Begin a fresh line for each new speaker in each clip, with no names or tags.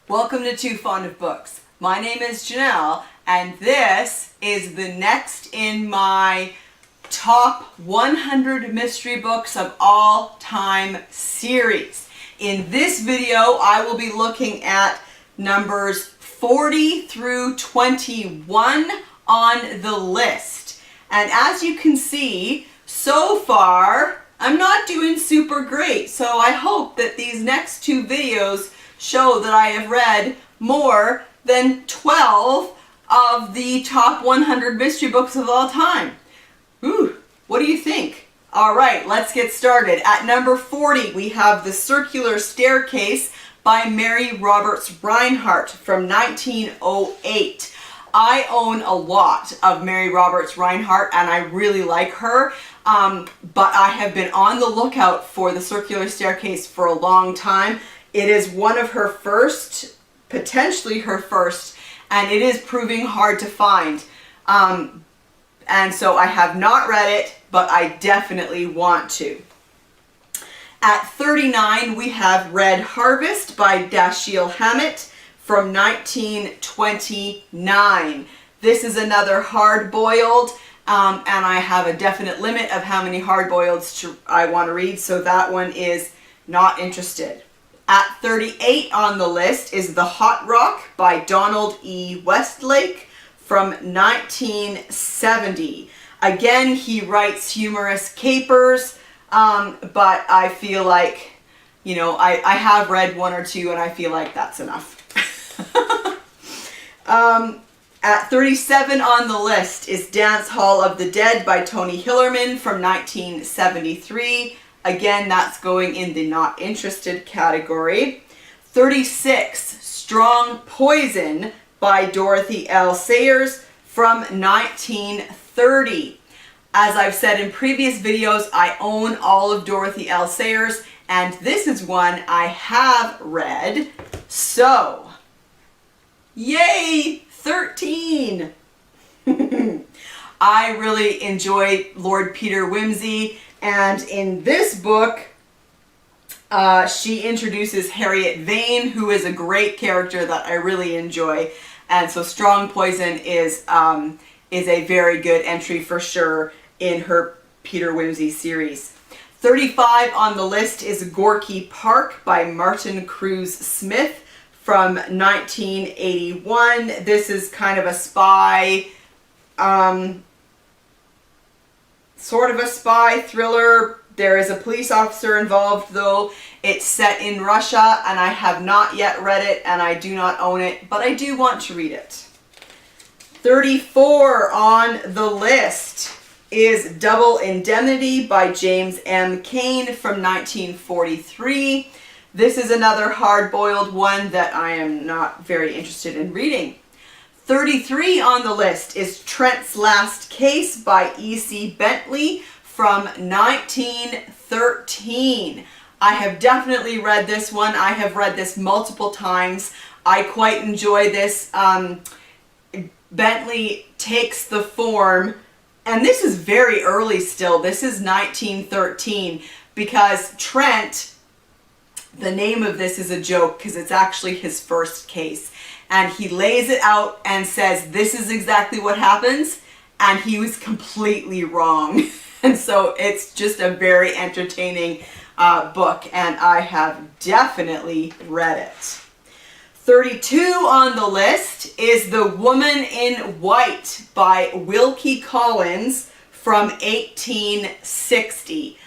Welcome to Too Fond of Books. My name is Janelle, and this is the next in my top 100 mystery books of all time series. In this video, I will be looking at numbers 40 through 21 on the list. And as you can see, so far, I'm not doing super great. So I hope that these next two videos show that I have read more than 12 of the top 100 mystery books of all time. Ooh, what do you think? All right, let's get started. At number 40, we have The Circular Staircase by Mary Roberts Rinehart from 1908. I own a lot of Mary Roberts Rinehart, and I really like her, but I have been on the lookout for The Circular Staircase for a long time. It is one of her first, potentially her first, and it is proving hard to find. And so I have not read it, but I definitely want to. At 39, we have Red Harvest by Dashiell Hammett from 1929. This is another hard-boiled, and I have a definite limit of how many hard-boileds I want to read, so that one is not interested. At 38 on the list is The Hot Rock by Donald E. Westlake from 1970. Again, he writes humorous capers, but I feel like, you know, I have read one or two and I feel like that's enough. At 37 on the list is Dance Hall of the Dead by Tony Hillerman from 1973. Again, that's going in the not interested category. 36, Strong Poison by Dorothy L. Sayers from 1930. As I've said in previous videos, I own all of Dorothy L. Sayers, and this is one I have read. So, yay, 13! I really enjoy Lord Peter Wimsey. And in this book, she introduces Harriet Vane, who is a great character that I really enjoy. And so Strong Poison is a very good entry for sure in her Peter Wimsey series. 35 on the list is Gorky Park by Martin Cruz Smith from 1981. This is kind of a spy, sort of a spy thriller. There is a police officer involved, though. It's set in Russia, and I have not yet read it, and I do not own it, but I do want to read it. 34 on the list is Double Indemnity by James M. Cain from 1943. This is another hard-boiled one that I am not very interested in reading. 33 on the list is Trent's Last Case by E.C. Bentley from 1913. I have definitely read this one. I have read this multiple times. I quite enjoy this. Bentley takes the form, and this is very early still. This is 1913, because Trent, the name of this is a joke because it's actually his first case. And he lays it out and says, this is exactly what happens. And he was completely wrong. And so it's just a very entertaining book. And I have definitely read it. 32 on the list is The Woman in White by Wilkie Collins from 1860.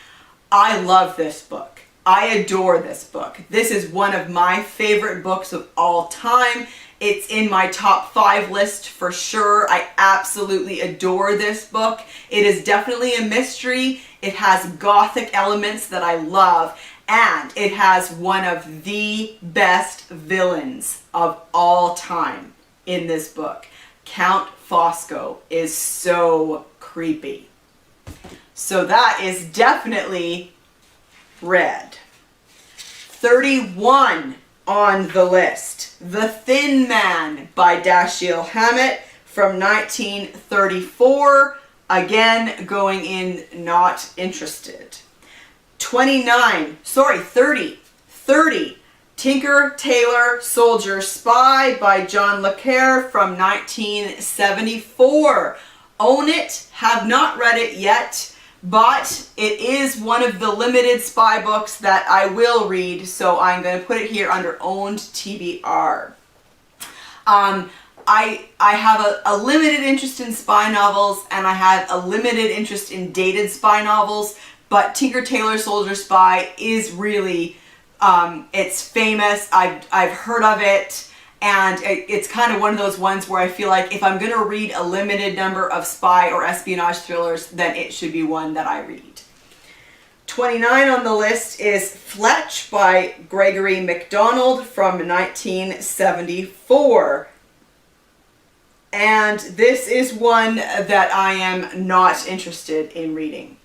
I love this book. I adore this book. This is one of my favorite books of all time. It's in my top 5 list for sure. I absolutely adore this book. It is definitely a mystery. It has gothic elements that I love, and it has one of the best villains of all time in this book. Count Fosco is so creepy. So that is definitely read. 31 on the list, The Thin Man by Dashiell Hammett from 1934. Again, going in not interested. 30. Tinker, Tailor, Soldier, Spy by John Le Carre from 1974. Own it, have not read it yet, but it is one of the limited spy books that I will read, so I'm going to put it here under owned TBR. I have a limited interest in spy novels, and I have a limited interest in dated spy novels, but Tinker, Tailor, Soldier, Spy is really, it's famous. I've heard of it. And it's kind of one of those ones where I feel like if I'm going to read a limited number of spy or espionage thrillers, then it should be one that I read. 29 on the list is Fletch by Gregory McDonald from 1974. And this is one that I am not interested in reading.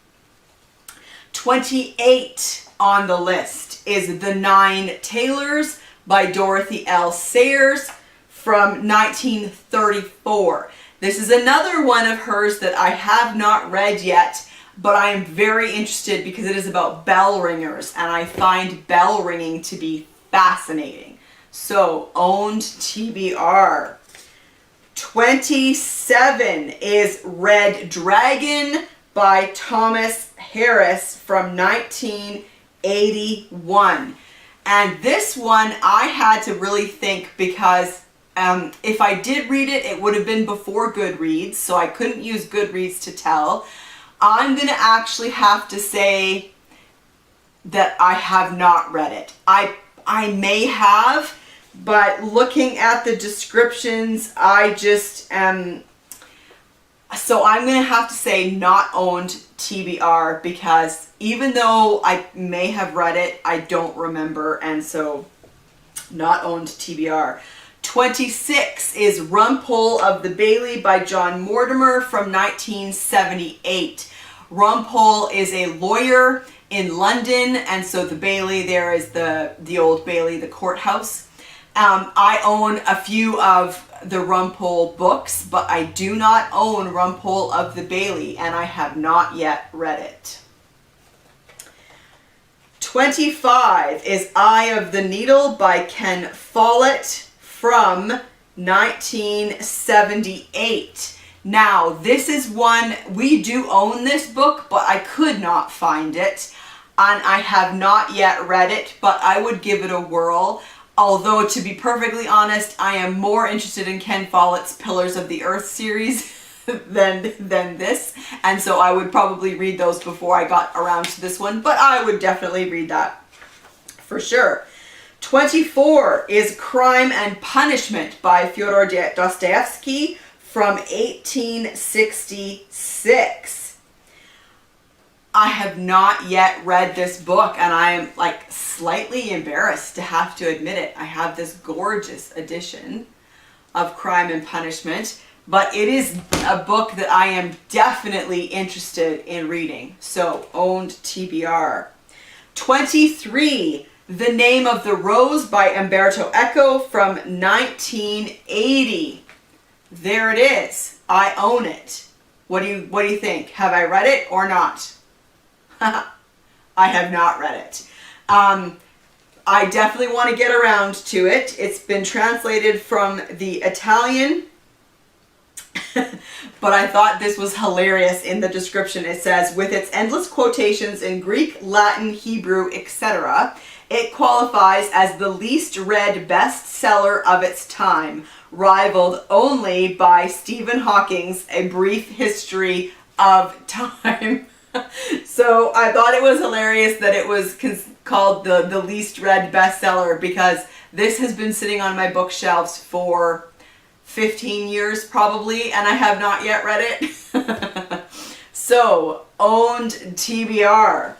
28 on the list is The Nine Tailors by Dorothy L. Sayers from 1934. This is another one of hers that I have not read yet, but I am very interested because it is about bell ringers, and I find bell ringing to be fascinating. So, owned TBR. 27 is Red Dragon by Thomas Harris from 1981. And this one I had to really think because if I did read it, it would have been before Goodreads, so I couldn't use Goodreads to tell. I'm going to actually have to say that I have not read it. I may have, but looking at the descriptions, I just so I'm going to have to say not owned TBR because even though I may have read it, I don't remember, and so not owned TBR. 26 is Rumpole of the Bailey by John Mortimer from 1978. Rumpole is a lawyer in London, and so the Bailey there is the Old Bailey, the courthouse. I own a few of the Rumpole books, but I do not own Rumpole of the Bailey, and I have not yet read it. 25 is Eye of the Needle by Ken Follett from 1978. Now, this is one, we do own this book, but I could not find it, and I have not yet read it, but I would give it a whirl. Although, to be perfectly honest, I am more interested in Ken Follett's Pillars of the Earth series than this. And so I would probably read those before I got around to this one. But I would definitely read that for sure. 24 is Crime and Punishment by Fyodor Dostoevsky from 1866. I have not yet read this book, and I am like slightly embarrassed to have to admit it. I have this gorgeous edition of Crime and Punishment, but it is a book that I am definitely interested in reading. So, owned TBR. 23, The Name of the Rose by Umberto Eco from 1980. There it is. I own it. What do you think? Have I read it or not? I have not read it. I definitely want to get around to it. It's been translated from the Italian, but I thought this was hilarious in the description. It says, with its endless quotations in Greek, Latin, Hebrew, etc., it qualifies as the least read bestseller of its time, rivaled only by Stephen Hawking's A Brief History of Time. So I thought it was hilarious that it was called the least read bestseller because this has been sitting on my bookshelves for 15 years probably, and I have not yet read it. So, owned TBR.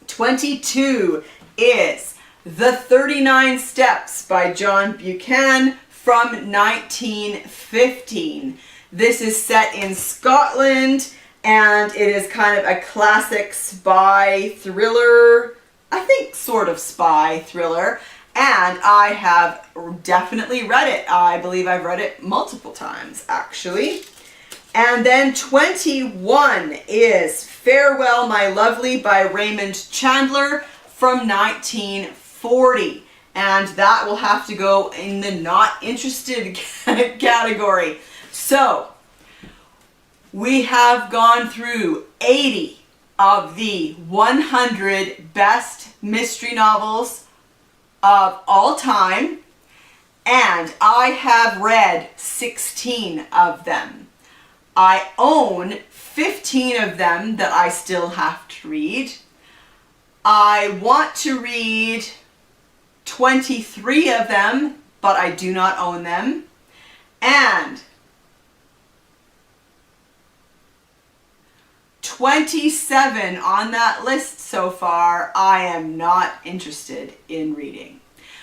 22 is The 39 Steps by John Buchan from 1915. This is set in Scotland, and it is kind of a classic spy thriller, I think sort of spy thriller, and I have definitely read it. I believe I've read it multiple times, actually. And then 21 is Farewell, My Lovely by Raymond Chandler from 1940. 40. And that will have to go in the not interested category. So, we have gone through 80 of the 100 best mystery novels of all time, and I have read 16 of them. I own 15 of them that I still have to read. I want to read 23 of them, but I do not own them. And 27 on that list so far, I am not interested in reading.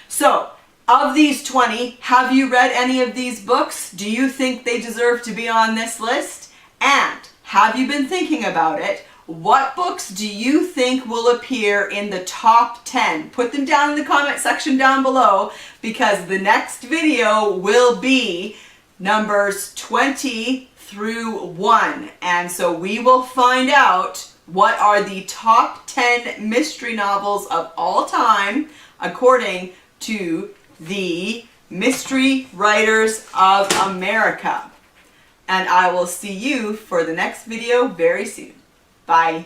So, of these 20, have you read any of these books? Do you think they deserve to be on this list? And have you been thinking about it? What books do you think will appear in the top 10? Put them down in the comment section down below, because the next video will be numbers 20 through 1. And so we will find out what are the top 10 mystery novels of all time according to the Mystery Writers of America. And I will see you for the next video very soon. Bye.